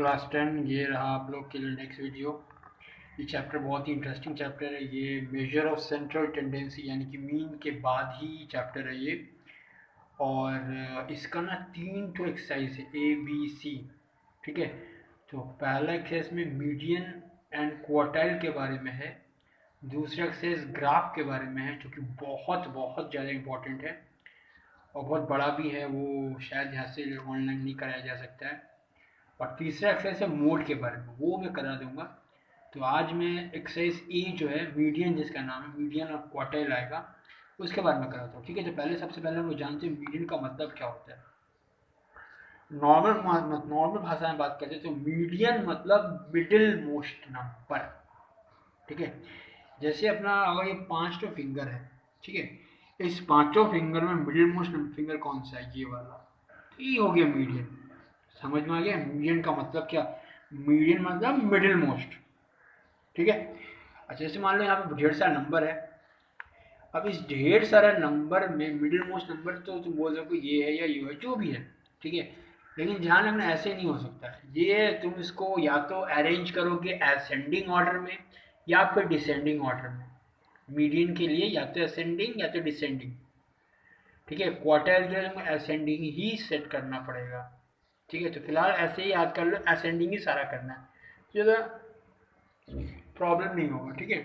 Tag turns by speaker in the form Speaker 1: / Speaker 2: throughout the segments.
Speaker 1: Class 10 ये रहा आप लोग के लिए नेक्स्ट वीडियो। ये चैप्टर बहुत ही इंटरेस्टिंग चैप्टर है। ये मेजर ऑफ सेंट्रल टेंडेंसी यानी कि मीन के बाद ही चैप्टर है ये। और इसका ना 3 तो एक्सरसाइज है ABC। ठीक है, तो पहला एक्सरसाइज में मीडियन एंड क्वार्टाइल के बारे में है। दूसरा एक्सरसाइज ग्राफ के बारे में है जो कि बहुत बहुत ज़्यादा इंपॉर्टेंट है और बहुत बड़ा भी है, वो शायद यहाँ से ऑनलाइन नहीं कराया जा सकता है। और तीसरा एक्सरसाइज है मोड के बारे में, वो मैं करा दूंगा। तो आज मैं एक्सरसाइज ए जो है मीडियन, जिसका नाम है मीडियन और क्वार्टाइल आएगा, उसके बारे में कराता हूँ। ठीक है, तो पहले सबसे पहले हम लोग जानते हैं मीडियन का मतलब क्या होता है। नॉर्मल भाषा में बात करते हैं तो मीडियन मतलब मिडिल मोस्ट नंबर। ठीक है, जैसे अपना अगर ये 5 तो फिंगर है, ठीक है, इस पांचों फिंगर में मिडिल मोस्ट फिंगर कौन सा है? ये वाला। तो ये हो गया मीडियन। समझ में आ गया मीडियन का मतलब क्या? मीडियन मतलब मिडिल मोस्ट। ठीक है, अच्छा जैसे मान लो यहाँ पे ढेर सारा नंबर है। अब इस ढेर सारा नंबर में मिडिल मोस्ट नंबर तो तुम बोल सको ये है या ये है, जो भी है। ठीक है, लेकिन ध्यान रखना ऐसे नहीं हो सकता। ये तुम इसको या तो अरेंज करोगे असेंडिंग ऑर्डर में या फिर डिसेंडिंग ऑर्डर में। मीडियन के लिए या तो असेंडिंग या तो डिसेंडिंग। ठीक है, क्वार्टाइल के लिए तुमको असेंडिंग ही सेट करना पड़ेगा। ठीक है, तो फिलहाल ऐसे ही याद कर लो, असेंडिंग ही सारा करना है, ज़्यादा प्रॉब्लम नहीं होगा। ठीक है,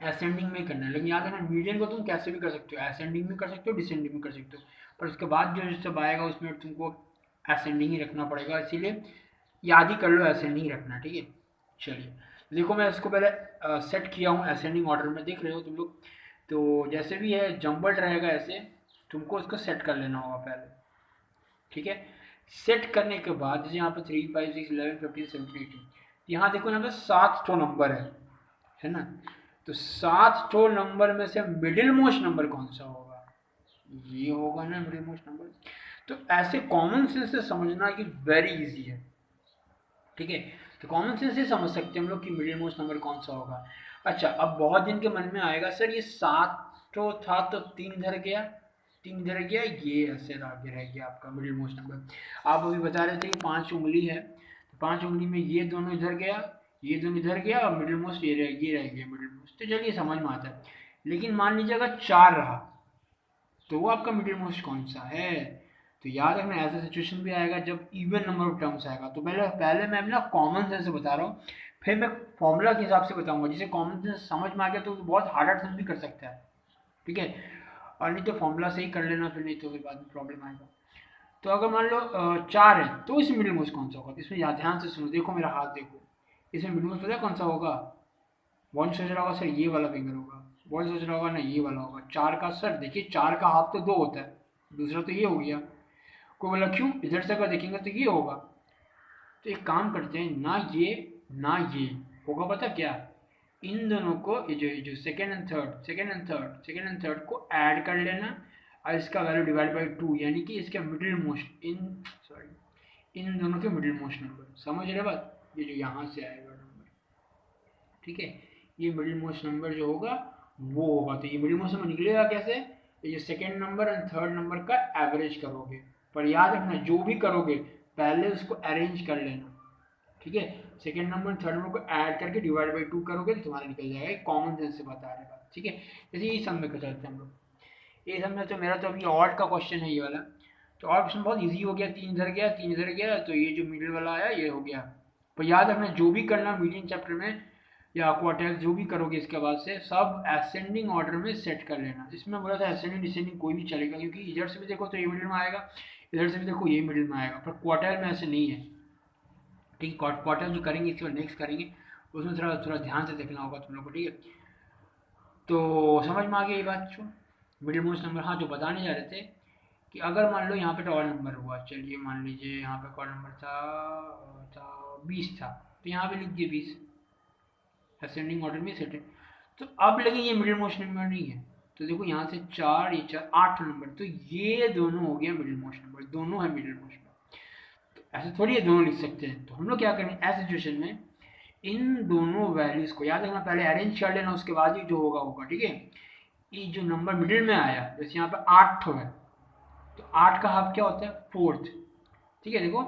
Speaker 1: असेंडिंग में करना है, लेकिन याद रखना मीडियन को तुम कैसे भी कर सकते हो, असेंडिंग में कर सकते हो, डिसेंडिंग में कर सकते हो, पर उसके बाद जो सब आएगा उसमें तुमको असेंडिंग ही रखना पड़ेगा, इसीलिए याद ही कर लो असेंडिंग ही रखना। ठीक है, चलिए देखो मैं इसको पहले सेट किया हूँ असेंडिंग ऑर्डर में, देख रहे हो तुम लोग। तो जैसे भी है जम्बल्ड रहेगा ऐसे, तुमको इसको सेट कर लेना होगा पहले। ठीक है, सेट करने के बाद जैसे यहाँ पे 3 5 6 11 15 17 18, यहाँ देखो यहाँ पे 7 तो नंबर है ना। तो 7 तो नंबर में से मिडिल मोस्ट नंबर कौन सा होगा? ये होगा ना मिडिल मोस्ट नंबर। तो ऐसे कॉमन सेंस से समझना कि वेरी इजी है। ठीक है, तो कॉमन सेंस से समझ सकते हैं हम लोग कि मिडिल मोस्ट नंबर कौन सा होगा। अच्छा, अब बहुत दिन के मन में आएगा सर ये 7 तो था तो 3 इधर गया, 3 इधर गया, ये ऐसे आगे रह गया आपका मिडिल मोस्ट नंबर। आप अभी बता रहे थे कि 5 उंगली है, तो 5 उंगली में ये दोनों इधर गया, ये दोनों इधर गया और मिडिल मोस्ट ये रह गया मिडिल मोस्ट। तो चलिए समझ में आता है। लेकिन मान लीजिए अगर 4 रहा, तो वो आपका मिडिल मोस्ट कौन सा है? तो याद रखना ऐसा सिचुएशन भी आएगा जब इवन नंबर ऑफ टर्म्स आएगा। तो पहले पहले मैं ना कॉमन सेंस से बता रहा हूँ, फिर मैं फॉर्मूला के हिसाब से बताऊंगा। जिसे कॉमन सेंस समझ में आ गया तो बहुत हार्डर सेंस भी कर सकता है। ठीक है, और नहीं तो फॉर्मूला से ही कर लेना, फिर नहीं तो फिर बाद में प्रॉब्लम आएगा। तो अगर मान लो 4 है तो इसमें मिडिल मोस्ट कौन सा होगा? तो इसमें ध्यान से सुनो, देखो मेरा हाथ देखो, इसमें मिडिल मोस्ट पता है कौन सा होगा? वन सोच रहा होगा सर ये वाला फिंगर होगा, वन सोच रहा होगा ना ये वाला होगा। 4 का सर देखिए, 4 का हाथ तो 2 होता है, दूसरा तो ये हो गया। कोई बोला क्यों, इधर से अगर देखेंगे तो ये होगा। तो एक काम करते हैं, ना ये होगा, पता क्या? इन दोनों को ये जो सेकेंड एंड थर्ड को ऐड कर लेना और इसका वैल्यू डिवाइड बाई 2, यानी कि इसका मिडिल मोस्ट इन दोनों के मिडिल मोस्ट नंबर। समझ रहे बात? ये जो यहाँ से आएगा नंबर, ठीक है, ये मिडिल मोस्ट नंबर जो होगा वो होगा। तो ये मिडिल मोस्ट नंबर निकलेगा कैसे? ये जो second number and third number का एवरेज करोगे। पर याद रखना जो भी करोगे पहले उसको अरेंज कर लेना। ठीक है, सेकेंड नंबर थर्ड नंबर को ऐड करके डिवाइड बाई 2 करोगे तो तुम्हारा निकल जाएगा। कॉमन सेंस से बता रहे बात। ठीक है, जैसे ये सम में कर चलते हैं हम लोग। ये सम में तो मेरा तो अभी ऑड का क्वेश्चन है ये वाला। तो ऑड क्वेश्चन बहुत ईजी हो गया, 3 इधर गया 3 इधर गया, तो ये जो मिडिल वाला आया ये हो गया। पर याद रखना जो भी करना मीडियन चैप्टर में या क्वार्टाइल जो भी करोगे इसके बाद से सब असेंडिंग ऑर्डर में सेट कर लेना। इसमें बोला था असेंडिंग डिसेंडिंग कोई भी चलेगा, क्योंकि इधर से भी देखो तो ये मिडिल में आएगा, इधर से भी देखो ये मिडिल में आएगा, पर क्वार्टाइल में ऐसे नहीं है। ठीक है, क्वार्टाइल जो करेंगे इसके बाद नेक्स्ट करेंगे, उसमें थोड़ा थोड़ा ध्यान से देखना होगा तुम लोग को। ठीक है, तो समझ में आ गया ये बात जो मिडिल मोस्ट नंबर। हाँ, जो बताने जा रहे थे कि अगर मान लो यहाँ पे तो ऑड नंबर हुआ, चलिए मान लीजिए यहाँ पे कौन नंबर था 20 था, तो यहाँ पे लिख दिए 20, असेंडिंग ऑर्डर में सेट है। तो अब लेकिन ये मिडिल मोस्ट नंबर नहीं है, तो देखो यहाँ से 4 ये 4 8 नंबर, तो ये दोनों हो गया मिडिल मोस्ट नंबर, दोनों है मिडिल मोस्ट नंबर। तो ऐसे थोड़ी ये दोनों लिख सकते हैं। तो हम लोग क्या करेंगे ऐसे सिचुएशन में, इन दोनों वैल्यूज को याद रखना, पहले अरेंज कर लेना, उसके बाद ही जो होगा होगा। ठीक है, ये जो नंबर मिडिल में आया, जैसे यहाँ पे 8 है, तो 8 का हाफ क्या होता है? 4th। ठीक है, देखो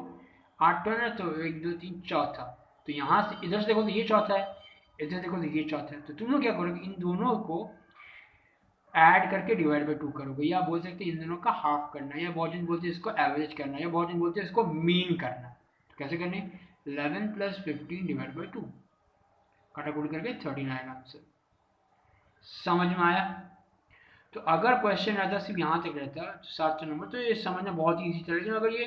Speaker 1: 8 टर्न है तो 1 2 3 चौथा, तो यहाँ से इधर से देखो तो ये चौथा है, इधर देखो तो ये चौथा है, तो तुम लोग क्या करोगे, इन दोनों को ऐड करके डिवाइड बाई 2 करोगे, या बोल सकते हैं इन दोनों का हाफ करना, या बहुत जन बोलते हैं इसको एवरेज करना, या बहुत जन बोलते हैं इसको मीन करना। तो कैसे करने, 11 + 15 डिवाइड बाई 2, काटाकुटी करके 13 आएगा आंसर। समझ में आया। तो अगर क्वेश्चन रहता सिर्फ यहाँ तक रहता तो 700 नंबर, तो ये समझना बहुत ही ईजी था। लेकिन अगर ये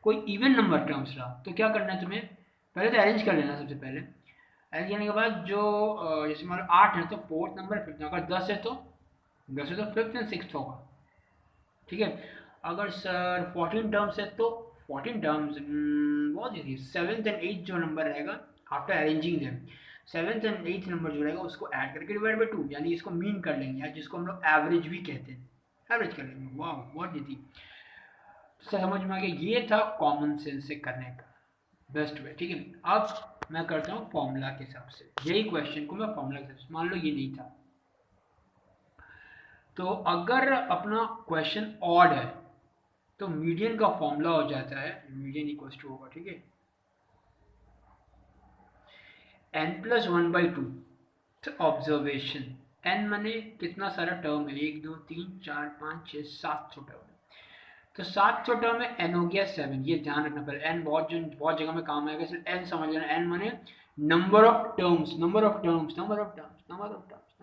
Speaker 1: कोई इवन नंबर टर्म्स रहा तो क्या करना है तुम्हें, पहले तो अरेंज कर लेना। सबसे पहले अरेंज करने के बाद जो जैसे मान लो 8 है तो फोर्थ नंबर फिफ्थ, अगर 10 है तो फिफ्थ एंड सिक्स होगा, ठीक है। अगर सर 14 टर्म्स है तो 14 टर्म्स बहुत ईजी, 7th एंड 8th जो नंबर रहेगा after arranging them, 7th and 8th number जो रहेगा उसको ऐड करके डिवाइड बाई 2, यानी इसको मीन कर लेंगे, या जिसको हम लोग एवरेज भी कहते हैं, एवरेज कर लेंगे। वाह बहुत ईजी, समझ में आ गया। ये था कॉमन सेंस से करने का बेस्ट वे, ठीक है। अब मैं करता हूँ फॉर्मूला के हिसाब से, यही क्वेश्चन को मैं फॉर्मूला के हिसाब से, मान लो ये नहीं था, तो अगर अपना क्वेश्चन ऑड है तो मीडियन का फॉर्मूला हो जाता है, मीडियन इक्वल्स टू होगा, ठीक है, n+1/2 तो ऑब्जर्वेशन, n माने कितना सारा टर्म है, 1 2 3 4 5 6 700 टर्म है, तो 700 टर्म में n हो गया 7, ये ध्यान रखना पड़ेगा। n बहुत जगह में काम आएगा, सिर्फ n समझ लेना। n माने number of terms, number of terms, number of terms, number of terms,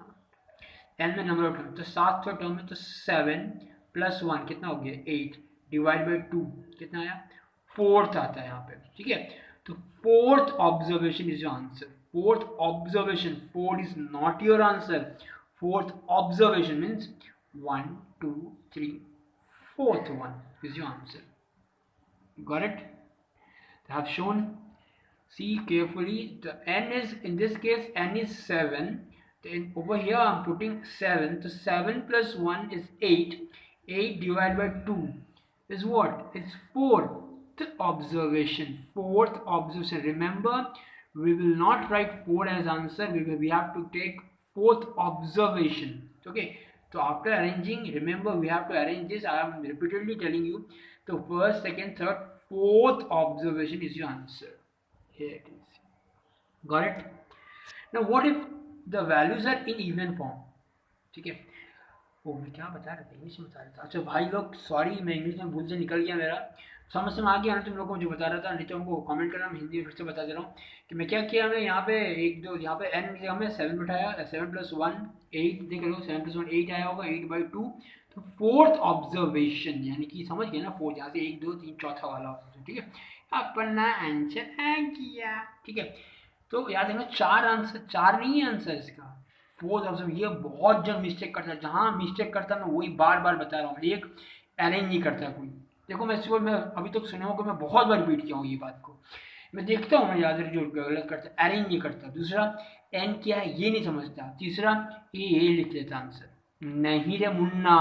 Speaker 1: n में नंबर ऑफ टर्म्स, तो 700 टर्म में तो 7 + 1 कितना हो गया 8 डिवाइड बाई 2 कितना आया, फोर्थ आता है यहाँ पे, ठीक है। तो fourth observation is your answer, fourth observation, 4 is not your answer, fourth observation means 1 2 3 fourth one is your answer. Got it? I have shown. See carefully. The n is, in this case n is 7. Then over here I am putting 7. So 7 + 1 is 8. 8 divided by 2 is what? It's 4th observation. Fourth observation. Remember, we will not write 4 as answer. We have to take fourth observation. Okay. So after arranging, remember we have to arrange this. I am repeatedly telling you. So first, second, third, fourth observation is your answer. Here it is. Got it? Now what if the values are in even form? ठीक है। वो मैं क्या बता रहा था, English में बता रहा था। अच्छा भाई लोग सॉरी, मैं इंग्लिश में भूल से निकल गया, मेरा समझ में आ गया ना तुम लोगों को जो बता रहा था, नहीं तो हमको कमेंट करना, मैं हिंदी में फिर से बता दे रहा हूँ कि मैं क्या किया। मैं यहाँ पे एक दो, यहाँ पे n की जगह में 7 बिठाया, 7 + 1 8, देख लो 7 + 1 8 आया होगा, 8/2। तो फोर्थ ऑब्जर्वेशन यानी कि समझ गए ना, फोर्थ यहाँ से 1 2 3 चौथा वाला ऑब्जर्वेशन, ठीक है। अपना आंसर आ गया, ठीक है। तो याद रखना 4 आंसर, 4 नहीं है आंसर इसका, फोर्थ ऑब्जर्व। ये बहुत जन मिस्टेक करता है, जहाँ मिस्टेक करता है मैं वही बार बार बता रहा हूँ, एक अरेंज नहीं करता कोई। देखो मैं इसको, मैं अभी तक सुना होगा, मैं बहुत बार रिपीट किया हूँ ये बात को, मैं देखता हूँ, मैं याद जो गलत करता है, अरेंज नहीं करता। दूसरा एन क्या है ये नहीं समझता। तीसरा ए लिख लेता आंसर, नहीं रे मुन्ना,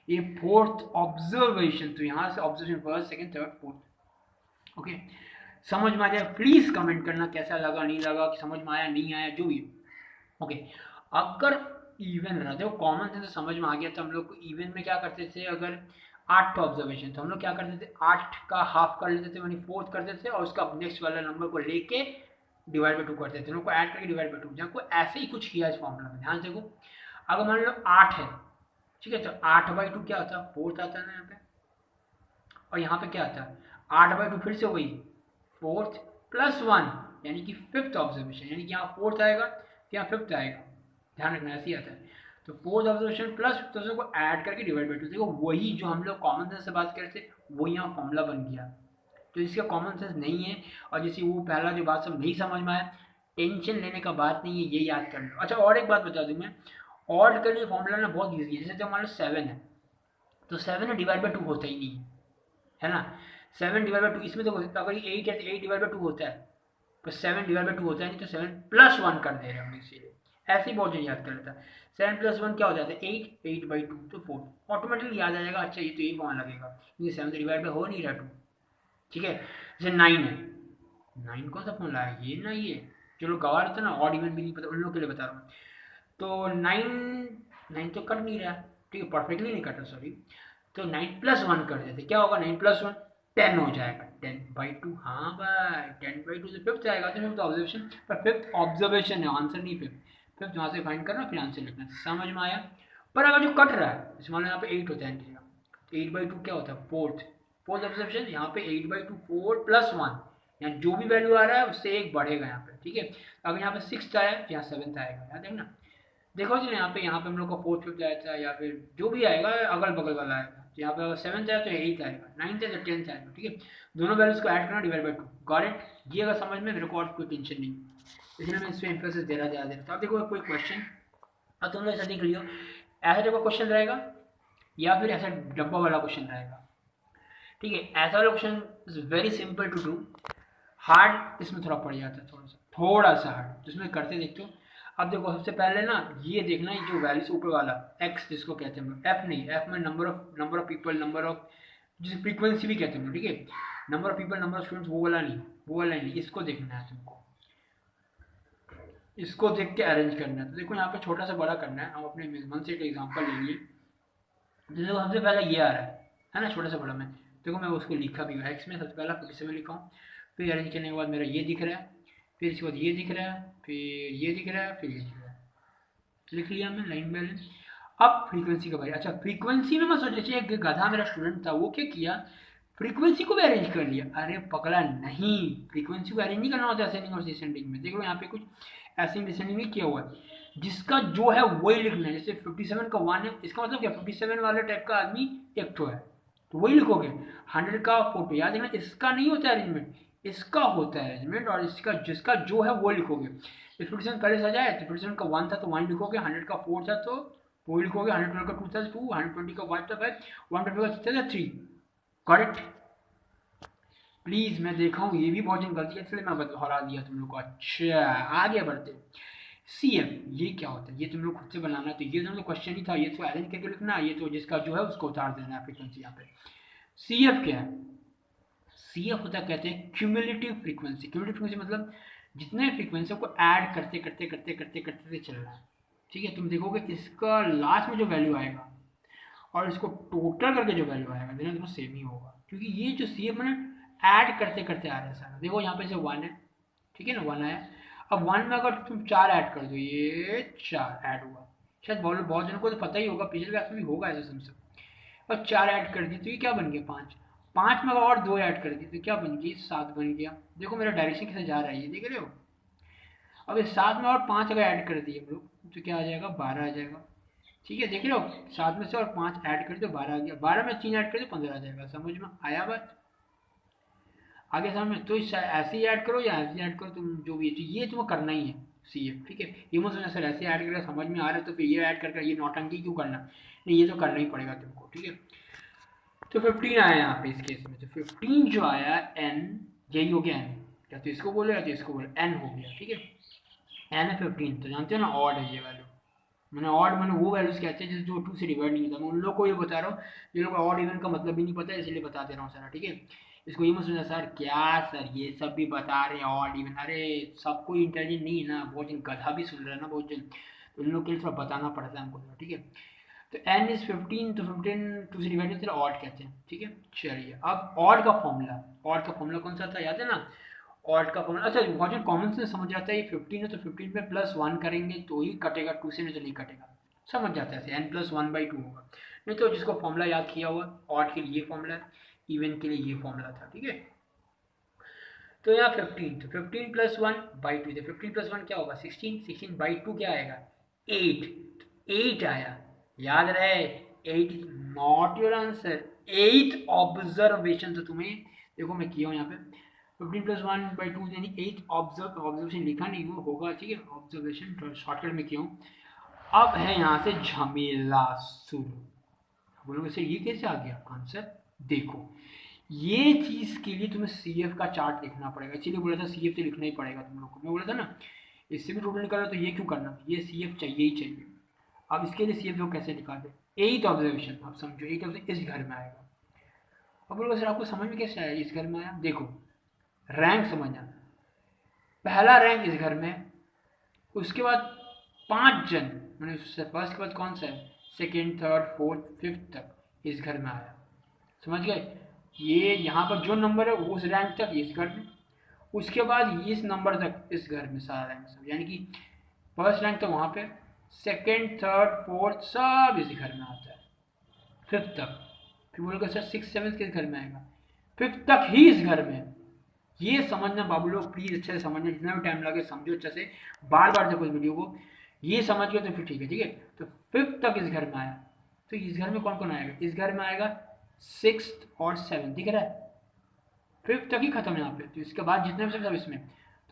Speaker 1: ये फोर्थ ऑब्जर्वेशन, तो यहाँ से observation first second third fourth. Okay, समझ में आ जाए प्लीज कमेंट करना कैसा लगा, नहीं लगा, कि समझ में आया नहीं आया, जो भी। ओके, अगर इवन रहा, देखो कॉमन सेंस समझ में आ गया। तो हम लोग इवन में क्या करते थे, अगर 8 ऑब्जर्वेशन तो हम लोग क्या करते थे, 8 का हाफ कर लेते थे, यानी फोर्थ करते थे, और उसका नेक्स्ट वाला नंबर को लेके डिवाइड बाई 2 करते थे, उनको ऐड करके डिवाइड बाई 2। जहाँ को ऐसे ही कुछ किया इस फॉर्मूला में, ध्यान देखो। अगर मान लो 8 है, ठीक है, तो 8/2 क्या होता है, फोर्थ आता है ना यहाँ पे, और यहाँ पे क्या आता है 8/2 फिर से वही फोर्थ + 1 यानी कि फिफ्थ ऑब्जर्वेशन, यानी कि यहाँ फोर्थ आएगा तो यहाँ फिफ्थ आएगा, ध्यान रखना ऐसे ही आता है। तो फोर्थ ऑब्जर्वेशन प्लस फिफ्थ को ऐड करके डिवाइड बाई 2, देखो वही जो हम लोग कॉमन सेंस से बात करते थे वो यहाँ फॉर्मूला बन गया। तो इसका कॉमन सेंस नहीं है, और जैसे वो पहला जो बात सब नहीं समझ में आया, टेंशन लेने का बात नहीं है, ये याद कर लो। अच्छा और एक बात बता दूँ मैं, ऑड के लिए फॉर्मूला ना बहुत ईजी है। जैसे तो मान लो 7 है, तो 7 डिवाइड बाई 2 होता ही नहीं है ना, 7 डिवाइड बाई 2, इसमें तो अगर 8 है तो 8 डिवाइड बाई 2 होता है, तो 7 डिवाइड बाई 2 होता है नहीं, तो 7 + 1 कर दे रहे हैं हम, इसीलिए ऐसे ही बहुत जन याद कर लेता है। 7 + 1 क्या हो जाता है 8, 8/2 तो 4, ऑटोमेटिकली याद आ जाएगा। अच्छा ये तो यही फॉर्म लगेगा, क्योंकि 7 तो डिवाइड बाई हो नहीं रहा 2, ठीक है। जैसे 9 है, 9 कौन सा फॉर्मूला है ये ना, ये चलो गवा लेते ना, ऑड इवन भी नहीं पता उन लोगों के लिए बता रहा हूँ। तो 9 तो कट नहीं रहा, ठीक है, परफेक्टली नहीं कटा, सॉरी। तो 9 + 1 कर देते, क्या होगा 9 + 1 10 हो जाएगा, 10/2। हाँ भाई, 10/2 से फिफ्थ आएगा, तो फिफ्थ ऑब्जर्वेशन, पर फिफ्थ ऑब्जर्वेशन है, आंसर नहीं फिफ्थ। फिफ्थ वहाँ से फाइंड करना, फिर आंसर लिखना, समझ में आया। पर अगर जो कट रहा है, जैसे मान लो यहाँ पे 8 होता है, 8/2 क्या होता है, फोर्थ। फोर्थ ऑब्जर्वेशन यहाँ पे 8/2 4 + 1, यहाँ जो भी वैल्यू आ रहा है उससे एक बढ़ेगा यहाँ पे, ठीक है। अगर यहाँ पे 6th आया तो यहाँ 7th आएगा, याद है ना। देखो जी, यहाँ पे हम लोग का 4th 5th आया था, या फिर जो भी आएगा अगल बगल वाला आएगा। तो यहाँ पे अगर 7th आया तो 8th आएगा, 9th है तो 10th आएगा, ठीक है। दोनों वैल्यूज को ऐड करना, डिवाइड बाय 2, गॉट इट। ये अगर समझ में, मेरे को और कोई टेंशन नहीं, इसलिए मैं इस पर एम्फेसिस दे रहा ज़्यादा। तो अब देखो कोई क्वेश्चन, अब तुम लोग ऐसा देख लियो, ऐसा टाइप का क्वेश्चन रहेगा या फिर ऐसा डब्बा वाला क्वेश्चन रहेगा, ठीक है। ऐसा वाला question is very simple to do, hard इसमें थोड़ा पड़ जाता है, थोड़ा सा हार्ड, तो इसमें करते देखते हो। अब देखो सबसे पहले ना ये देखना है, जो वैल्यूज ऊपर वाला एक्स जिसको कहते हैं, एफ नहीं, एफ में number of people, number of, जिसे फ्रीक्वेंसी भी कहते हैं, ठीक है। Number of people, number of students, वो वाला नहीं, वो वाला नहीं, इसको देखना है तुमको, इसको देख के अरेंज करना है। तो देखो यहाँ पे छोटा सा बड़ा करना है, हम अपने मन से एक एग्जाम्पल ले लिए। देखो सबसे पहले ये आ रहा है ना, छोटा सा बड़ा में। देखो मैं उसको लिखा भी हूँ, एक्स में सबसे पहला 47 लिखा हूँ, फिर अरेंज करने के बाद मेरा ये दिख रहा है, फिर इसके बाद ये दिख रहा है, फिर ये दिख रहा है, फिर ये दिख रहा है, लिख लिया मैं लाइन बाय लाइन। अब फ्रीक्वेंसी का भाई, अच्छा फ्रीक्वेंसी में मैं सोच रही, एक गधा मेरा स्टूडेंट था, वो क्या किया, फ्रीक्वेंसी को भी अरेंज कर लिया। अरे पकड़ा नहीं, फ्रीक्वेंसी को अरेंज नहीं करना होता असेंडिंग और डिसेंडिंग में। देखो यहाँ पे कुछ असेंडिंग डिसेंडिंग में किया हुआ है, जिसका जो है वही लिखना है। जैसे 57 का 1 है, इसका मतलब क्या, 57 वाले टाइप का आदमी एक ठो है, तो वही लिखोगे। 100 का 4, याद रखना, इसका नहीं होता है अरेंजमेंट, इसका होता है अरेंजमेंट, और इसका जिसका जो है वो लिखोगे। 57 पहले से आ जाए तो 57 का 1 था तो 1 लिखोगे, 100 का 4 था तो वो लिखोगे, 112 का 2 था 2, 120 का 5 था 5, 125 का 6 था 3, करेक्ट। प्लीज मैं देखा हूँ ये भी बहुत जन गलती है, इसलिए मैं दोहरा दिया तुम लोग को। अच्छा आगे बढ़ते, सी एफ ये क्या होता है, ये तुम लोग खुद से बनाना। तो ये तुम लोग क्वेश्चन ही था, ये तो अरेंज करके लिखना, ये तो जिसका जो है उसको उतार देना है फ्रीक्वेंसी यहाँ पे। सी एफ क्या है, सी एफ होता है, कहते हैं क्यूमुलेटिव फ्रीक्वेंसी। क्यूमुलेटिव फ्रीक्वेंसी मतलब जितने फ्रीक्वेंसी को ऐड करते करते करते करते करते चल रहा है, ठीक है। तुम देखोगे इसका लास्ट में जो वैल्यू आएगा और इसको टोटल करके जो वैल्यू आएगा, दोनों दोनों सेम ही होगा, क्योंकि ये जो सी एफ मैंने ऐड करते करते आ रहा है सारा। देखो यहाँ पे से 1 है, ठीक है ना, 1 आया। अब 1 में अगर तुम 4 ऐड कर दो, ये 4 ऐड हुआ, शायद बहुत जनों को तो पता ही होगा, पिछले क्लास में भी होगा ऐसा समझो। और 4 ऐड कर दी तो ये क्या बन गया, 5। 5 में अगर और 2 ऐड कर दी तो क्या बन गई, 7 बन गया। देखो मेरा डायरेक्शन कैसे जा रहा है, ये देख रहे हो। अब इस 7 में और 5 अगर ऐड कर दिए हम लोग तो क्या आ जाएगा, 12 आ जाएगा, ठीक है। देख रहे हो, 7 में से और 5 ऐड कर दो, 12 आ गया। 12 में 3 ऐड कर दो, 15 आ जाएगा। समझ में आया बात, आगे समझ में। तो ऐसे ही ऐड करो या ऐसे ऐड करो, तुम जो भी, ये तुम्हें करना ही है सी एफ, ठीक है। ये मत सोचना सर ऐसे ऐड करके समझ में आ रहा है तो फिर ये ऐड करके ये नौटंकी क्यों करना, नहीं, ये तो करना ही पड़ेगा तुमको, ठीक है। तो 15 आया यहाँ पे इस केस में, तो 15 जो आया एन, यही हो गया एन, या तो इसको बोले या तो इसको बोले, एन हो गया, ठीक है। एन है 15, तो जानते हो ना ऑड है ये वैल्यू। मैंने ऑड मैंने वो वैल्यूज कहते हैं जो 2 से डिवाइड नहीं होता। मैं उन लोग को ये बता रहा हूँ जिन लोगों को ऑड इवन का मतलब ही नहीं पता है, इसलिए बता दे रहा हूँ सारा, ठीक है। इसको ये मत सोचना सर क्या सर ये सब भी बता रहे हैं ऑड इवन, अरे सबको इंटेलिजेंट नहीं है ना, बहुत जन गधा भी सुन रहे हैं ना बहुत जन, तो उन लोग के लिए थोड़ा बताना पड़ता है हमको, ठीक है। तो एन इज 15, तो 15 2 से डिवाइड होता है, ऑड कहते हैं, ठीक है। चलिए अब ऑड का फॉर्मूला, ऑड का फॉर्मूला कौन सा था, याद है ना, ऑड का फॉर्मूला। अच्छा बहुत कॉमन से समझ जाता है, ये 15 है तो 15 में +1 करेंगे तो ही कटेगा, 2 से नहीं तो नहीं कटेगा, समझ जाता है। n + 1/2 होगा, नहीं तो जिसको फॉर्मूला याद किया हुआ, ऑड के लिए ये फॉर्मूला है, इवन के लिए ये फॉर्मूला था, ठीक है। तो यहाँ 15, तो 15 + 1/2 थे, 15 + 1 क्या होगा 16, 16/2 क्या आएगा 8, 8 आया, याद रहे 8 is not your answer, 8th observation. तो तुम्हें देखो मैं किया हूँ यहाँ पे 15 + 1/2 यानी 8th ऑब्जर्वेशन लिखा नहीं हुआ होगा, ठीक है, ऑब्जर्वेशन शॉर्टकट में किया हूँ। अब है यहाँ से झमेला शुरू, बोलोगे सर ये कैसे आ गया आंसर, देखो ये चीज के लिए तुम्हें सी एफ का चार्ट लिखना पड़ेगा, इसीलिए बोला था सी एफ से लिखना ही पड़ेगा तुम लोग को, मैं बोला था ना इससे भी टोटल निकाला तो ये क्यों करना, ये सी एफ चाहिए ही चाहिए। अब इसके लिए सी एफ को कैसे निकाल दे, 8th ऑब्जर्वेशन, आप समझो 8th ऑब्जर्वेशन इस घर में आएगा। अब बोलोगे सर आपको समझ में कैसे आया इस घर में आया, देखो रैंक समझना, पहला रैंक इस घर में, उसके बाद 5 जन, मैंने फर्स्ट के बाद कौन सा है, सेकेंड, थर्ड, फोर्थ, फिफ्थ तक इस घर में आया, समझ गए। ये यहाँ पर जो नंबर है उस रैंक तक इस घर में, उसके बाद इस नंबर तक इस घर में सारा रैंक सब, यानी कि फर्स्ट रैंक तो वहाँ पे, सेकेंड थर्ड फोर्थ सब इस घर में आता है, फिफ्थ तक। फिर बोलोगे सर सिक्स सेवन्थ किस घर में आएगा, फिफ्थ तक ही इस घर में। ये समझना बाबू लोग, प्लीज अच्छे से समझना, जितना भी टाइम लगे समझो अच्छे से, बार बार देखो इस वीडियो को, ये समझ गए तो फिर ठीक है। ठीक है, तो फिफ्थ तक इस घर में आया, तो इस घर में कौन कौन आएगा, इस घर में आएगा सिक्स और सेवन, दिख रहा है, फिफ्थ तक ही खत्म है यहाँ पे, तो इसके बाद जितने भी सब इसमें,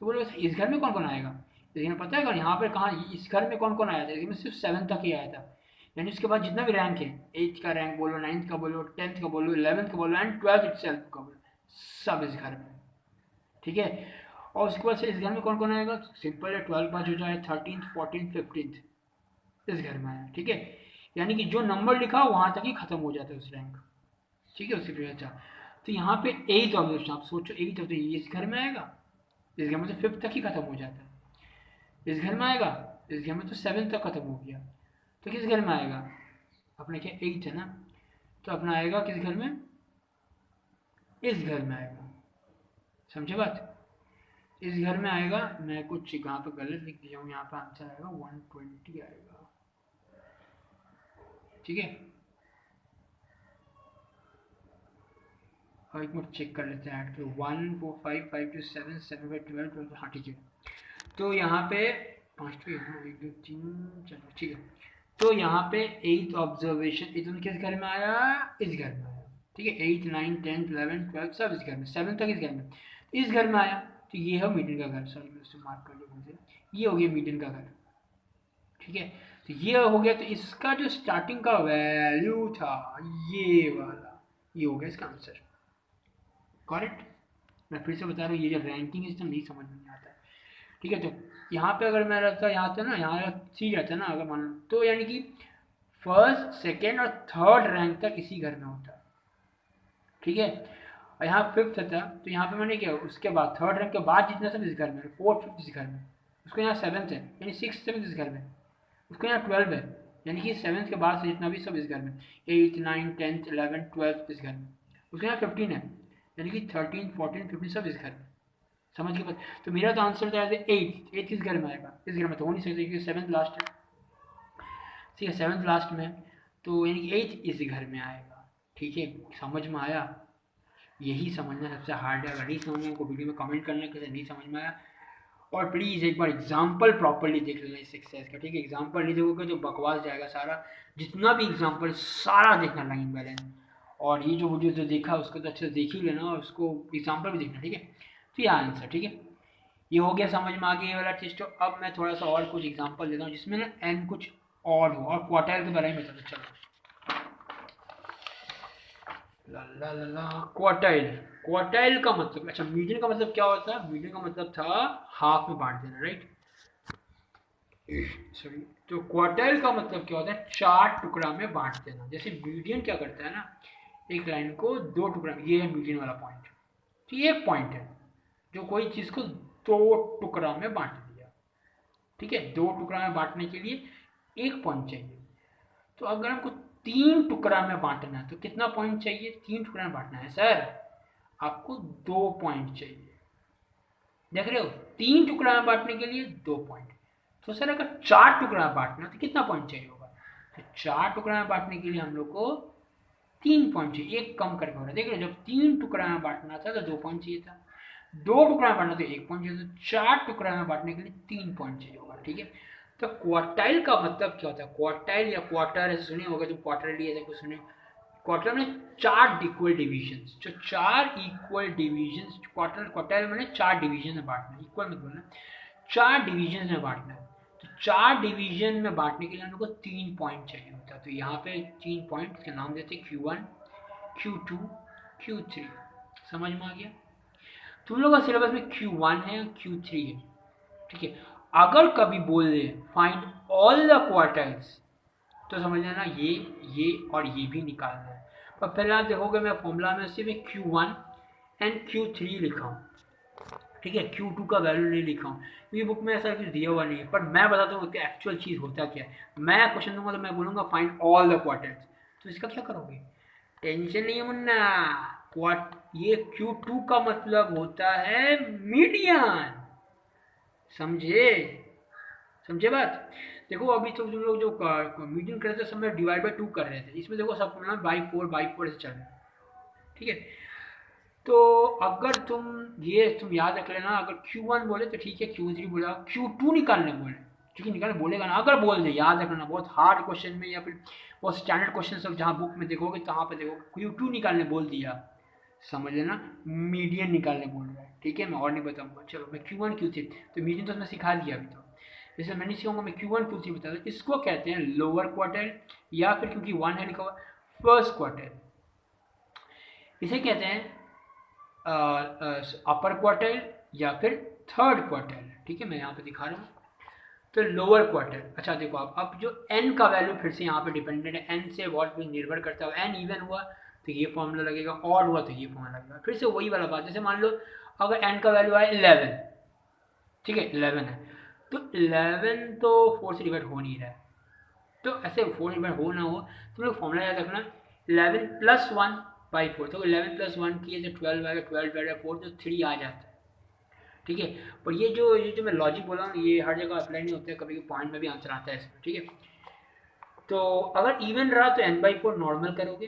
Speaker 1: तो बोलो इस घर में कौन कौन आएगा, लेकिन पता है यहाँ पर कहाँ, इस घर में कौन कौन आया था, इसमें सिर्फ सेवन तक ही आया था, यानी उसके बाद जितना भी रैंक है, एट्थ का रैंक बोलो, नाइन्थ का बोलो, टेंथ का बोलो, इलेवंथ का बोलो, एंड ट्वेल्थ इटसेल्फ का बोलो, सब इस घर में। ठीक है, और उसके बाद से इस घर में कौन कौन आएगा, सिंपल है, 12 पास हो जाए, 13th 14th 15th इस घर में आया। ठीक है, यानी कि जो नंबर लिखा वहां तक ही खत्म हो जाता है उस रैंक। ठीक है, उससे फिर अच्छा, तो यहाँ पे एट ऑब्जेक्शन, आप सोचो एट ऑफ इस घर में आएगा, इस घर में तो फिफ्थ तक ही खत्म हो जाता है, इस घर में आएगा, इस घर में तो सेवन तक खत्म हो गया, तो किस घर में आएगा, अपने क्या एट है ना, तो अपना आएगा किस घर में, इस घर में आएगा, समझे बात, इस घर में आएगा। मैं कुछ यहाँ पे गलत लिख दिया हूँ, यहाँ पे आंसर आएगा 120 आएगा। ठीक है, और एक मिनट चेक कर लेते हैं, तो 1 4 5 5 2 7 7 5 12, हाँ ठीक है, तो यहाँ पे पाँच तो यहाँ 1 2 3 4, ठीक है, तो यहाँ पे एट ऑब्जर्वेशन इधर किस घर में आया, इस घर में आया। ठीक है, 8 9 10 11 12 सब इस घर में, 7 तक इस घर में, इस घर में आया, तो ये है मीडियन का घर, सॉरी मैं उससे मार्क कर लिया मुझे, ये हो गया मीडियन का घर। ठीक है, तो ये हो गया, तो इसका जो स्टार्टिंग का वैल्यू था ये वाला, ये हो गया इसका आंसर, करेक्ट। मैं फिर से बता रहा हूँ, ये जो रैंकिंग सिस्टम नहीं समझ में आता है। ठीक है, तो यहाँ पे अगर मैं रहता, यहाँ था ना, यहाँ सी रहता ना अगर मान लो, तो यानी कि फर्स्ट सेकेंड और थर्ड रैंक तक इसी घर में होता है। ठीक है, और यहाँ फिफ्थ था, तो यहाँ पे मैंने क्या, उसके बाद थर्ड रैंक के बाद जितना सब इस घर में, फोर्थ फिफ्थ इस घर में, उसको यहाँ सेवन्थ है, यानी सिक्स सेवन्थ इस घर में, उसको यहाँ 12 है, यानी कि सेवन्थ के बाद से जितना भी सब इस घर में, 8 9 10 11 12 इस घर में, उसके यहाँ 15 है, यानी कि 13 14 15 सब इस घर में, समझ के बाद। तो मेरा तो आंसर था एट, एट किस घर में आएगा, इस घर में तो हो नहीं सकता क्योंकि सेवन्थ लास्ट है। ठीक है, सेवन्थ लास्ट में, तो यानी कि एट इस घर में आएगा। ठीक है, समझ में आया, यही समझना सबसे हार्ड है, अगर नहीं समझ में को वीडियो में कमेंट करना कैसे नहीं समझ में आया, और प्लीज़ एक बार एग्जाम्पल प्रॉपरली देख लेना इस एक्सरसाइज का। ठीक है, एग्जाम्पल नहीं देखोगे तो बकवास जाएगा सारा, जितना भी एग्जाम्पल सारा देखना लाइन बाय लाइन, और ये जो वीडियो जो देखा उसको तो अच्छे से देख ही लेना, और उसको एग्जाम्पल भी देखना। ठीक है, तो ये आंसर, ठीक है, ये हो गया समझ में आ गया ये वाला चीज़। तो अब मैं थोड़ा सा और कुछ एग्जाम्पल देता हूँ जिसमें ना एन कुछ और हो, और क्वार्टाइल के बारे में बता। चलो ला ला ला क्वार्टाइल, क्वार्टाइल का मतलब, अच्छा मीडियन का मतलब क्या होता है, मीडियन का मतलब था हाफ में बांट देना, राइट, सॉरी। तो क्वार्टाइल का मतलब क्या होता है, चार टुकड़ा में बांट देना। जैसे मीडियन क्या करता है ना, एक लाइन को दो टुकड़ा में, ये है मीडियन वाला पॉइंट, तो ये एक पॉइंट है जो कोई चीज़ को दो टुकड़ा में बांट दिया। ठीक है, दो टुकड़ा में बांटने के लिए एक पॉइंट चाहिए, तो अगर हमको तीन टुकड़ा में बांटना है तो कितना पॉइंट चाहिए, तीन टुकड़ा में बांटना है सर, आपको 2 पॉइंट चाहिए। देख रहे हो, तीन टुकड़ा में बांटने के लिए 2 पॉइंट, तो सर अगर चार टुकड़ा में बांटना तो कितना पॉइंट चाहिए होगा, तो चार टुकड़ा में बांटने के लिए हम लोग को 3 पॉइंट चाहिए, एक कम करके हो रहा है। देख रहे हो, जब तीन टुकड़ा में बांटना था तो 2 पॉइंट चाहिए था, दो टुकड़ा में बांटना तो 1 पॉइंट चाहिए, तो चार टुकड़ा में बांटने के लिए 3 पॉइंट चाहिए होगा। ठीक है, तो क्वार्टाइल का मतलब क्या होता है, क्वार्टाइल या क्वार्टर ऐसे सुने होगा, तो क्वार्टरली ऐसे कुछ सुने, क्वार्टर में चार इक्वल डिविजन्स, जो चार इक्वल डिविजन्स, क्वार्टर क्वार्टाइल मैंने चार डिवीजन में बांटना, इक्वल मत बोलना, चार डिवीजन में बांटना है। तो चार डिवीजन में बांटने के लिए हम लोग को 3 पॉइंट चाहिए होता है, तो यहाँ पे 3 पॉइंट के नाम देते Q1 Q2 Q3, समझ में आ गया। तुम लोग का सिलेबस में Q1 है Q3 है। ठीक है, अगर कभी बोल they find all the quartiles, तो समझ लेना ये और ये भी निकालना है। पर पहले आप देखोगे मैं फॉर्मूला में सिर्फ Q1 एंड Q3 लिखा हूँ। ठीक है, Q2 का वैल्यू नहीं लिखा हूँ क्योंकि बुक में ऐसा कुछ दिया हुआ नहीं है, पर मैं बताता हूँ कि एक्चुअल चीज़ होता क्या है। मैं क्वेश्चन दूंगा तो मैं बोलूँगा फाइंड ऑल द क्वार्टर्स, तो इसका क्या करोगे, टेंशन नहीं है मुन्ना, ये Q2 का मतलब होता है मीडियन। समझे? समझे बात? देखो अभी तो तुम लोग जो मीडियन कर रहे थे सब में डिवाइड बाई 2 कर रहे थे, इसमें देखो सब बाई 4 से चल रहा है, ठीक है। तो अगर तुम याद रख लेना, अगर Q1 बोले तो ठीक है, Q3 बोला, Q2 निकालने बोले, क्योंकि निकालने बोलेगा ना, अगर बोल दे याद रखना, बहुत हार्ड क्वेश्चन में या फिर बहुत स्टैंडर्ड क्वेश्चन सब जहाँ बुक में देखोगे तहाँ पे देखोगे Q2 निकालने बोल दिया, समझ लेना मीडियन निकालने बोल रहा है, ठीक है। मैं और नहीं बताऊंगा, चलो मैं Q1 Q3, तो मीडियन तो मैं सिखा दिया अभी, तो जैसे मैं नहीं सिखाऊंगा, मैं Q1 Q3 बता दूँ। इसको कहते हैं लोअर क्वार्टर, या फिर क्योंकि 1 है लिखा हुआ फर्स्ट क्वार्टर, इसे कहते हैं अपर क्वार्टर या फिर थर्ड क्वार्टर, ठीक है। मैं यहाँ पे दिखा रहा हूँ, तो लोअर क्वार्टर। अच्छा देखो आप, अब जो n का वैल्यू फिर से यहाँ पे डिपेंडेंट है, n से बहुत कुछ निर्भर करता है। n इवन हुआ तो ये फॉर्मूला लगेगा, ऑड हुआ तो ये फॉर्मूला लगेगा, फिर से वही वाला बात। जैसे मान लो अगर n का वैल्यू आए 11, ठीक है 11 है, तो 11 तो 4 से डिवाइड हो नहीं रहा है, तो ऐसे 4 से डिवाइड हो ना हो, तुम लोग फॉर्मूला याद रखना 11 प्लस 1 बाई 4, तो 11 प्लस 1 किए तो 12 आएगा, 12 डिवाइड बाई 4 तो 3 आ जाता है, ठीक है। पर ये जो मैं लॉजिक बोला हूँ ये हर जगह अप्लाई नहीं होता है, कभी पॉइंट में भी आंसर आता है इसमें, ठीक है। तो अगर इवन रहा तो n/4 नॉर्मल करोगे,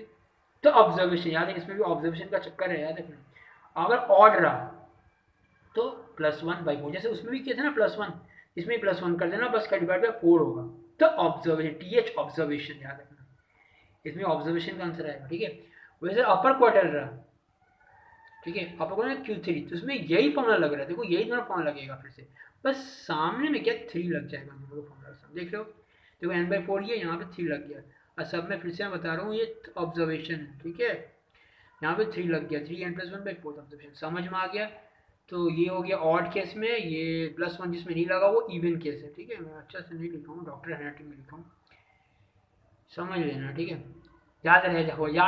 Speaker 1: तो ऑब्जर्वेशन याद है, इसमें भी ऑब्जर्वेशन का चक्कर है, याद रखना। अगर ऑड रहा तो +1/4, जैसे उसमें भी किया था ना +1, इसमें भी +1 कर देना, बस का डिवाइड बाय 4 होगा, तो ऑब्जर्वेशन TH ऑब्जर्वेशन याद रखना, इसमें ऑब्जर्वेशन का आंसर आएगा, ठीक है। वैसे अपर क्वार्टर रहा, ठीक है, अपर क्वार्टर Q3, तो उसमें यही फॉर्मूला लग रहा है, देखो यही तुम्हारा फॉर्मूला लगेगा फिर से, बस सामने में क्या 3 लग जाएगा दोनों का फॉर्मूला, देख रहे हो, देखो n/4 ये यहाँ पे 3 लग गया, और सब में फिर से मैं बता रहा हूँ ये ऑब्जर्वेशन है, ठीक है। यहाँ पे 3 लग गया, 3n+1/4 ऑब्जर्वेशन, समझ में आ गया। तो ये हो गया ऑड केस में, ये +1 जिसमें नहीं लगा वो इवन केस है, ठीक है। मैं अच्छा से नहीं लिखा हूँ, डॉक्टर हैंडराइटिंग में लिखा हूँ, समझ लेना, ठीक है। याद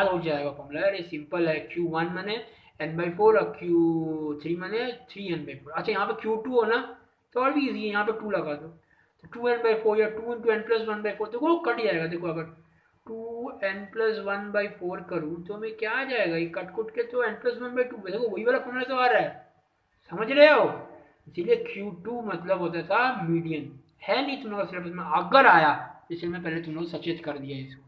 Speaker 1: हो जाएगा फॉर्मूला, यार ये सिंपल है, Q1 मने n/4 और Q3 मने 3n/4। अच्छा यहाँ पे Q2 हो ना तो और भी इजी है, यहाँ पे 2 लगा दो, तो 2n/4 या 2 × n+1/4, देखो कट जाएगा, देखो अगर 2n+1/4 करूँ तो मैं क्या आ जाएगा, ये कट कुट के तो n+1/2, देखो वही वाला फॉर्मूला तो आ रहा है, समझ रहे हो। इसीलिए Q2 मतलब होता था मीडियन, है नहीं तुम लोग सिलेबस में, अगर आया इसलिए मैं पहले तुम लोग सचेत कर दिया इसको।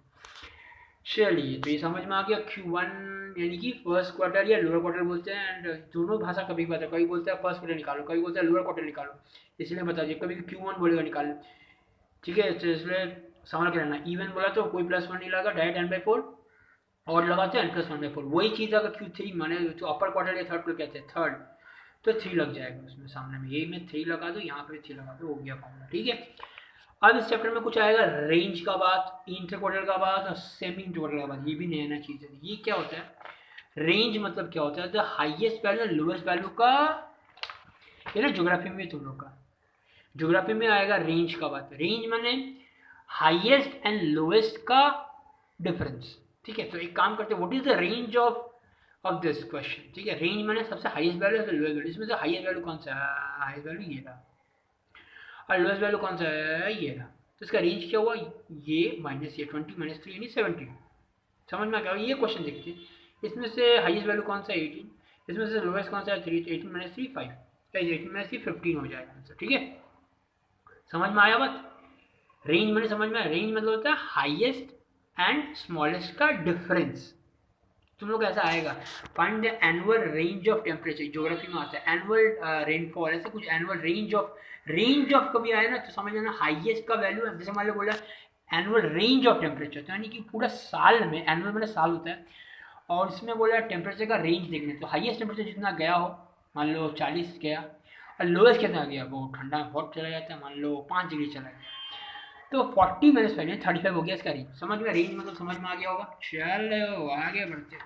Speaker 1: चलिए तो ये समझ में आ गया, Q1 यानी कि फर्स्ट क्वार्टर या लोअर क्वार्टर बोलते हैं, एंड दोनों भाषा कभी पता है, कभी बोलते हैं फर्स्ट क्वार्टर निकालो, कभी बोलते हैं लोअर क्वार्टर निकालो, इसलिए बता दिए, कभी Q1 बोलेगा निकालो, ठीक है। तो इसलिए समझ के रहना, इवन बोला तो कोई +1 नहीं लगा, डायरेक्ट n/4, और लगाते हैं n+1/4, वही चीज़ अगर Q3 माने तो अपर क्वार्टर या थर्ड कहते हैं, थर्ड, तो 3 लग जाएगा उसमें सामने में, यही मैं 3 लगा दूँ, यहाँ पे 3 लगा दूँ, हो गया फॉर्मूला, ठीक है। अब इस चैप्टर में कुछ आएगा रेंज का बात, इंटर क्वार्टर का बात, और सेमी इंटर क्वार्टर का बात, ये भी नया नया चीज़ है। ये क्या होता है रेंज, मतलब क्या होता है, द हाईएस्ट वैल्यू और लोएस्ट वैल्यू का, ये ना ज्योग्राफी में तुम लोग का ज्योग्राफी में आएगा रेंज का बात, रेंज माने हाईएस्ट एंड लोएस्ट का डिफरेंस, ठीक है। तो एक काम करते हैं, what is the range of this question, ठीक है। रेंज माने सबसे हाईएस्ट वैल्यू और लोएस्ट वैल्यू, इसमें से हाईएस्ट वैल्यू कौन सा है, हाईएस्ट वैल्यू ये रहा, और लोएस्ट वैल्यू कौन सा है, ये रहा, तो इसका रेंज क्या हुआ, ये -20 -3 यानी 70, समझ में आ गया। ये क्वेश्चन देखते हैं, इसमें से हाईएस्ट वैल्यू कौन सा है 18, इसमें से लोएस्ट कौन सा है 3, 18 - 3 5, 18 - 3 15 हो जाएगा आंसर, ठीक है। समझ में आया बात, रेंज मैंने समझ में आया, रेंज मतलब होता है हाईएस्ट एंड स्मॉलेस्ट का डिफरेंस। तुम लोग ऐसा आएगा, find the annual range of temperature, geography में आता है एनुअल रेनफॉल, ऐसे कुछ एनुअल रेंज ऑफ कभी आया ना तो समझ लेना हाईएस्ट का वैल्यू है, जैसे मान लो बोला एनुअल रेंज ऑफ टेम्परेचर, तो यानी कि पूरा साल में, एनुअल मैंने साल होता है, और इसमें बोला टेम्परेचर का रेंज देखने, तो हाईएस्ट टेम्परेचर जितना गया हो, मान लो 40 गया, और लोएस्ट कितना गया, वो ठंडा में बहुत चला जाता है, मान लो 5 डिग्री चला गया, तो 40 - 5 35 हो गया इसका रेंज, समझ में, रेंज मतलब समझ में आ गया होगा। चलो आगे बढ़ते,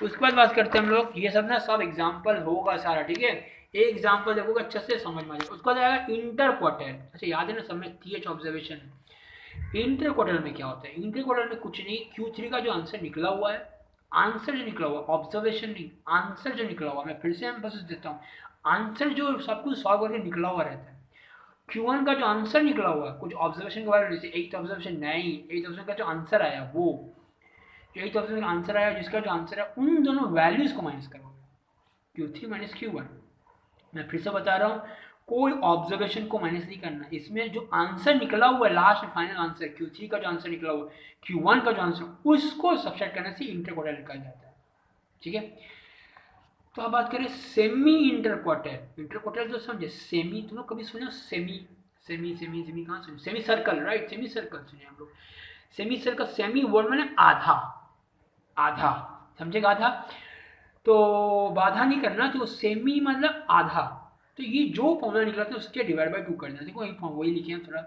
Speaker 1: उसके बाद बात करते हैं हम लोग, ये सब ना सब एग्जाम्पल होगा सारा, ठीक है। एक एग्जाम्पल देखोगे अच्छे से समझ में आ जाएगा। उसके बाद आएगा इंटर क्वार्टर, अच्छा याद है ना सब में TH ऑब्जर्वेशन है। इंटर क्वार्टर में क्या होता है, इंटर क्वार्टर में कुछ नहीं, Q3 का जो आंसर निकला हुआ है, आंसर जो निकला हुआ, ऑब्जर्वेशन नहीं, आंसर जो निकला हुआ, मैं फिर से एम्फेसिस देता हूँ, आंसर जो सब कुछ सॉल्व करके निकला हुआ रहता है। Q1 का जो आंसर निकला हुआ है, कुछ ऑब्जर्वेशन के बारे में, जैसे 8th ऑब्जर्वेशन नहीं, 8th ऑब्जर्वेशन का जो आंसर आया वो, जो 8000 का आंसर आया, जिसका जो आंसर है उन दोनों वैल्यूज को माइनस करोगे, Q3 माइनस Q1। मैं फिर से बता रहा हूँ, कोई ऑब्जर्वेशन को माइनस नहीं करना, इसमें जो आंसर निकला हुआ है लास्ट में फाइनल आंसर Q3 का जो आंसर निकला हुआ है, Q1 का जो आंसर, उसको सब्सट्रैक्ट करने से इंटरक्वार्टाइल निकल जाता है। ठीक है, तो अब बात करें सेमी इंटरक्वार्टाइल। इंटरक्वार्टाइल तो समझे, सेमी, तुम लोग कभी सुने सेमी? सेमी सेमी सेमी कहाँ सुने? Semi circle, right, semi circle सुने हम लोग। सेमी सर्कल, सेमी वर्ड मैंने आधा, आधा, समझेगा आधा, तो बाधा नहीं करना, तो सेमी मतलब आधा। तो ये जो फॉर्मूला निकला था उसके डिवाइड बाई 2 करना। देखो ये फॉर्म वही लिखे हैं थोड़ा,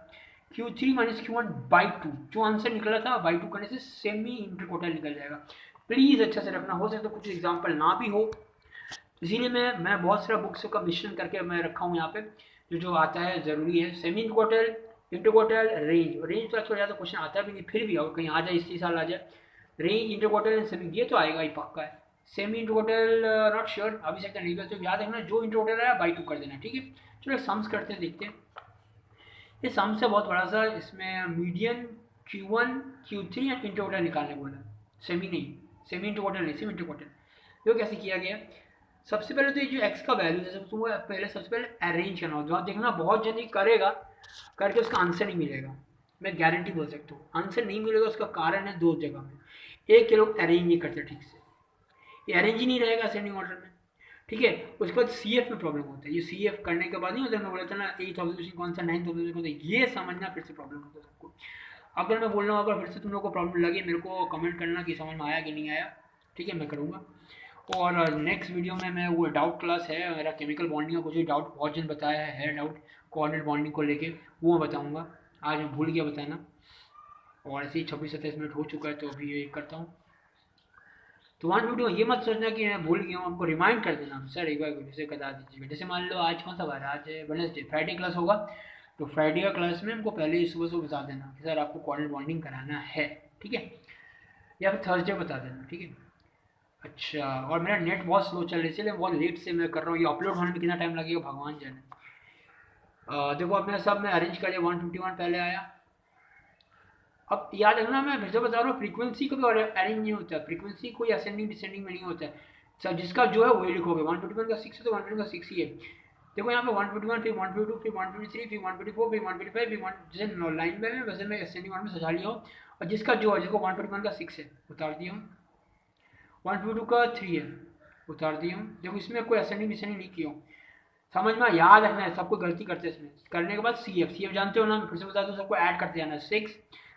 Speaker 1: Q3 माइनस Q1 बाई 2, जो आंसर निकला था बाई 2 करने से सेमी इंटरक्वार्टाइल निकल जाएगा। प्लीज़ अच्छा से रखना, हो सके तो कुछ एग्जाम्पल ना भी हो, इसीलिए मैं बहुत सारा बुक्स का मिश्रण करके मैं रखा हूँ यहाँ पे, जो आता है ज़रूरी है। सेमी इंटरक्वार्टाइल, इंटरक्वार्टाइल, रेंज तो थोड़ा ज़्यादा क्वेश्चन आता भी नहीं, फिर भी और कहीं आ जाए, इसी साल आ जाए, रेंज, इंटरक्वार्टाइल एंड सेमी, ये तो आएगा ही पक्का है। सेमी इंटरक्वार्टाइल नॉट श्योर, अभी सकता नहीं कर, तो याद रखना जो इंटरक्वार्टाइल आया बाई 2 कर देना। ठीक है, चलो सम्स करते हैं, देखते हैं। ये सम्स है बहुत बड़ा सा, इसमें median Q1 Q3 and interquartile निकालने बोला, सेमी नहीं, सेमी इंटरक्वार्टाइल नहीं, सेमी इंटरक्वार्टाइल। देखो कैसे किया गया। सबसे पहले तो ये जो x का वैल्यू है, तुमको पहले सबसे पहले अरेंज करना होगा। देखना बहुत जल्दी करेगा, करके उसका आंसर नहीं मिलेगा, मैं गारंटी बोल सकता हूँ आंसर नहीं मिलेगा। उसका कारण है दो जगह में, एक के लोग अरेंज नहीं करते ठीक से, ये अरेंज ही नहीं रहेगा असेंडिंग ऑर्डर में। ठीक है, उसके बाद CF में प्रॉब्लम होता है, ये CF करने के बाद नहीं होता, मैं बोला था ना 8th ऑब्जर्वेशन कौन सा, 9th ऑब्जर्वेशन कौन सा, ये समझना फिर से प्रॉब्लम होता है सबको। अगर मैं बोल रहा हूँ, अगर फिर से तुम लोग को प्रॉब्लम लगी, मेरे को कमेंट करना कि समझ में आया कि नहीं आया। ठीक है, मैं करूँगा। और नेक्स्ट वीडियो में मैं वो डाउट क्लास है मेरा, केमिकल बॉन्डिंग का कुछ डाउट बहुत जन बताया है डाउट कोऑर्डिनेट बॉन्डिंग को लेके, वो मैं बताऊँगा। आज मैं भूल गया बताना, और ऐसे ही 26-27 मिनट हो चुका है, तो अभी ये करता हूँ। तो 1 वीडियो ये मत सोचना कि मैं भूल गया हूँ, आपको रिमाइंड कर देना सर एक बार जैसे बता दीजिएगा। जैसे मान लो आज कौन सा बार है, आज वेडनेसडे, फ्राइडे क्लास होगा, तो फ्राइडे का क्लास में हमको पहले ही सुबह सुबह बता देना कि सर आपको कोऑर्डिनेट बॉन्डिंग कराना है। ठीक है, या फिर थर्सडे बता देना। ठीक है, अच्छा, और मेरा नेट बहुत स्लो चल रहा है, इसलिए बहुत लेट से मैं कर रहा हूँ, ये अपलोड होने में कितना टाइम लगेगा भगवान जाने। देखो अब मैं सब मैं अरेंज कर दिया, 151 पहले आया। अब याद रखना, मैं फिर से बता रहा हूँ, फ्रीक्वेंसी कभी और अरेंज नहीं होता, फ्रीक्वेंसी कोई असेंडिंग डिसेंडिंग में नहीं होता है सर, जिसका जो है वही लिखोगे। 151 का 6 है तो 151 का 6 ही है। देखो यहाँ पे 151, फिर 152, फिर 153, फिर 154, फिर 155, फिर 1, जैसे लाइन में है वैसे मैं असेंडिंग ऑर्डर में सजा लिया हूँ, और जिसका जो है, जिसको 151 का 6 है उतार दिया हूँ, 152 का 3 है उतार दिया हूँ। देखो इसमें कोई असेंडिंग डिसेंडिंग नहीं किया हूँ, समझ में याद रखना है, सबको गलती करते हैं इसमें। करने के बाद CF जानते हो ना, मैं फिर से बता दूँ, सबको ऐड करते जाना। 6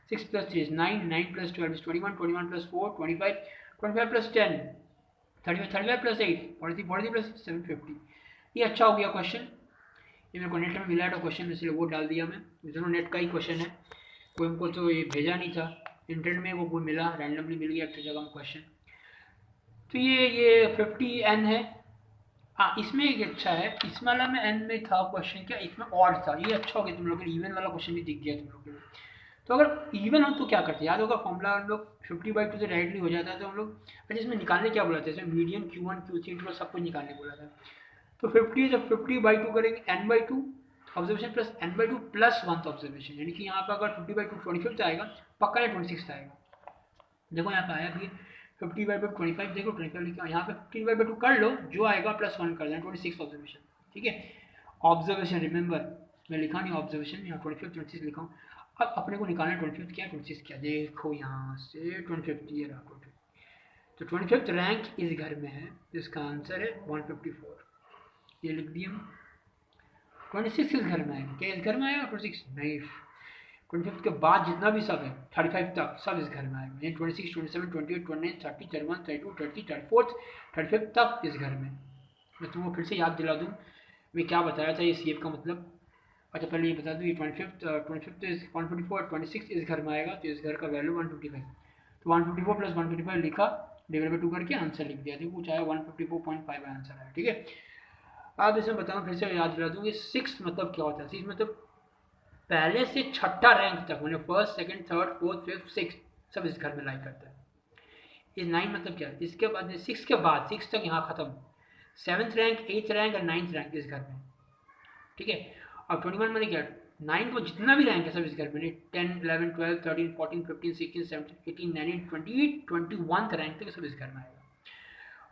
Speaker 1: + 3 = 9, 9 + 12 = 21, 21 + 4 = 25, 25 + 10 35, 35 + 8 43, 43 + 7 50। ये अच्छा हो गया क्वेश्चन, ये मेरे को नेट में मिला था क्वेश्चन, इसलिए वो डाल दिया मैं, दोनों नेट का ही क्वेश्चन है, कोई हमको तो ये भेजा नहीं था इंटरनेट में, वो कोई मिला, रैंडमली मिल गया एक जगह में क्वेश्चन। तो ये 50N है। हाँ, इसमें एक अच्छा है, इसमें वाला में एन में था क्वेश्चन, क्या इसमें ऑड था, ये अच्छा हो गया तुम लोग के लिए, इवन वाला क्वेश्चन भी दिख गया तुम लोग के लिए। तो अगर इवन हो तो क्या करते हैं, याद होगा फॉर्मूला हम लोग 50/2 से डायरेक्टली हो जाता है, तो हम लोग अच्छा इसमें निकालने क्या बोला था, इसमें मीडियन Q1 Q3 इंटरवल सब कुछ निकालने बोला था। तो 50 जब 50/2 करेंगे n/2 observation plus n/2 plus 1th observation, यानी कि यहाँ पर अगर 50/2 25th आएगा, पक्का है 26th आएगा। देखो यहाँ पे आया भी 50/25, देखो 25 लिखा, यहाँ पे 50/2 कर लो, जो आएगा +1 कर देना, 26 ऑब्जर्वेशन। ठीक है, ऑब्जर्वेशन रिमेंबर, मैं लिखा नहीं ऑब्जर्वेशन, यहाँ 25 26 लिखा हूँ। अब अपने को निकालना 25 क्या 26 क्या, देखो यहाँ से 25 ये रहा 25, तो 25th रैंक इस घर में है, जिसका आंसर है 154, ये लिख दिया। 26 इस घर में आएगा क्या, इस घर में आएगा 26 नहीं, 25 के बाद जितना भी सब है 35 तक सब इस घर में आएगा, यानी 26 27 28 29 30 31 32 30 34 35 तक इस घर में। मैं तुमको फिर से याद दिला दूँ मैं क्या बताया था ये CF का मतलब। अच्छा पहले ये बता दूँ, ये 25th इज 154, 26 इस घर में आएगा, तो इस घर का वैल्यू 155, तो 154 + 155 लिखा, डिवाइड बाई 2 करके आंसर लिख दिया, देखो चाहे 154.5 आंसर है। ठीक है, अब इसमें बताऊँ फिर से याद दिला दूँ, ये 6 मतलब क्या होता है, 6 मतलब पहले से छठा रैंक तक, मतलब 1st 2nd 3rd 4th 5th 6th सब इस घर में लाई करता है। ये 9 मतलब क्या है, इसके बाद 6 के बाद 6 तक यहाँ खत्म, 7th रैंक 8th रैंक और 9th रैंक इस घर में। ठीक है, अब 21 मैंने क्या, 9 को जितना भी रैंक है सब इस घर में, 10 11 12 13 14 15 16 17 18 19 20 21 का रैंक तक सब इस घर में आएगा।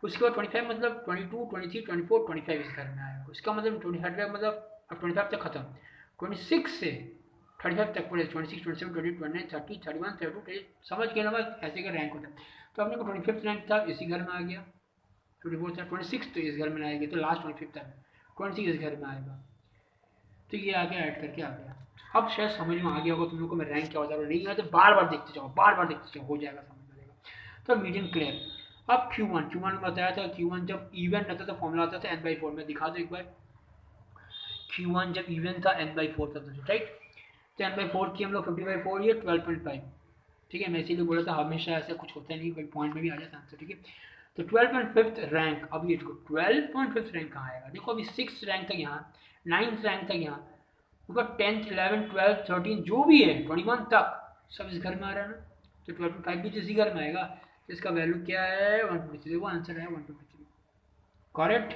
Speaker 1: उसके बाद 25 मतलब 22 23 24 25 इस घर में आएगा। उसका मतलब 25 मतलब अब 25 तक खत्म, 26 से 35 तक पूरे 26 27 28 29 30 31 32 समझ गए ना बस ऐसे का रैंक होता है। तो अपने को 25 रैंक था इसी घर में आ गया, 24 था, 26 तो इस घर में आएगी, तो लास्ट 25 था, 26 इस घर में आएगा। तो ये आगे ऐड करके आ गया। अब शायद समझ में आ गया होगा तुम लोग को मैं रैंक क्या होता है, नहीं है तो बार बार देखते जाओ, बार बार देखते जाओ, हो जाएगा समझ में आएगा। तो मीडियन क्लियर। अब Q1 में बताया था, Q1 जब इवन रहता था फॉर्मूला आता था n/4 में, दिखा दो एक बार। Q1 जब इवन था n/4 था, राइट। तो n/4 की हम लोग 50/4 ये 12.5, ठीक है। मैं इसीलिए बोला था हमेशा ऐसा कुछ होता नहीं, कोई पॉइंट में भी आ जाता आंसर, ठीक है। तो 12.5 रैंक, अब ये देखो 12.5 रैंक कहाँ आएगा, देखो अभी 6 रैंक तक यहाँ, 9th रैंक तक यहाँ, ऊपर 10th 11 12 13 जो भी है 21 तक सब इस घर में आ रहा है ना। तो 12.5 भी इसी घर में आएगा। तो इसका वैल्यू क्या है 153, देखो आंसर है 153, करेक्ट।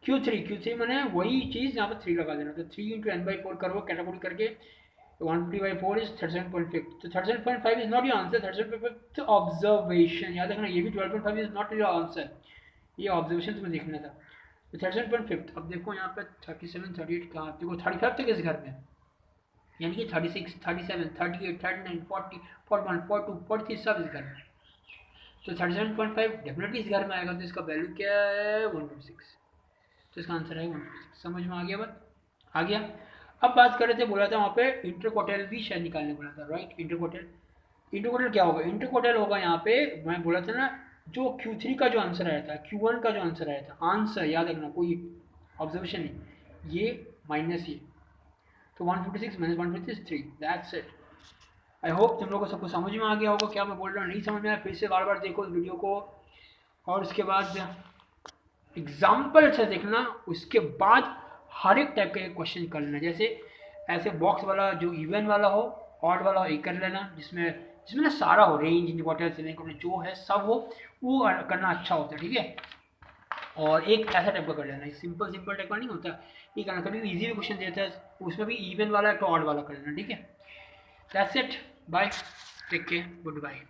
Speaker 1: Q3 मैंने वही चीज़ यहाँ पर 3 लगा देना, तो 3 इंटू n/4 करो कैटेगरी करके, 150/4 इज 37.5, तो 37.5 is not your answer, 37.5 observation, याद रखना ये भी 12.5 इज नॉट योर आंसर, ये ऑब्जर्वेशन तुम्हें देखना था। तो 37.5, अब देखो यहाँ पे 37 38 कहाँ, देखो 35 तक इस घर में, यानी कि 36 37 38 39 40 41 42 43 सब इस घर में। तो 37.5 डेफिनेटली इस घर में आएगा, तो इसका वैल्यू क्या है 156, तो इसका आंसर है 156। समझ में आ गया बात, आ गया। अब बात कर रहे थे, बोला था वहाँ पे इंटरकोटेल भी शायद निकालने बोला था, राइट। इंटरकोटेल क्या होगा, इंटरकोटेल होगा यहाँ पे, मैं बोला था ना जो Q3 का जो आंसर आया था, Q1 का जो आंसर आया था, आंसर याद रखना, कोई ऑब्जर्वेशन नहीं, ये माइनस ये, तो 156 minus 156 3, that's it. I hope तुम लोगों को सबको समझ में आ गया होगा क्या मैं बोल रहा हूँ, नहीं समझ में आया फिर से बार बार देखो इस वीडियो को, और उसके बाद एग्जाम्पल से देखना, उसके बाद हर एक टाइप का एक क्वेश्चन कर लेना, जैसे ऐसे बॉक्स वाला जो इवन वाला हो, ऑड वाला हो, एक कर लेना, जिसमें ना सारा हो, रेंज इन्वर्टर सिलेंडर जो है सब हो, वो करना अच्छा होता है, ठीक है। और एक ऐसा टाइप का कर लेना, सिंपल टाइप का नहीं होता, ये करना, कभी इजी भी क्वेश्चन देता है उसमें भी इवन वाला तो ऑड वाला कर लेना, ठीक है। That's it, bye, take care, good bye.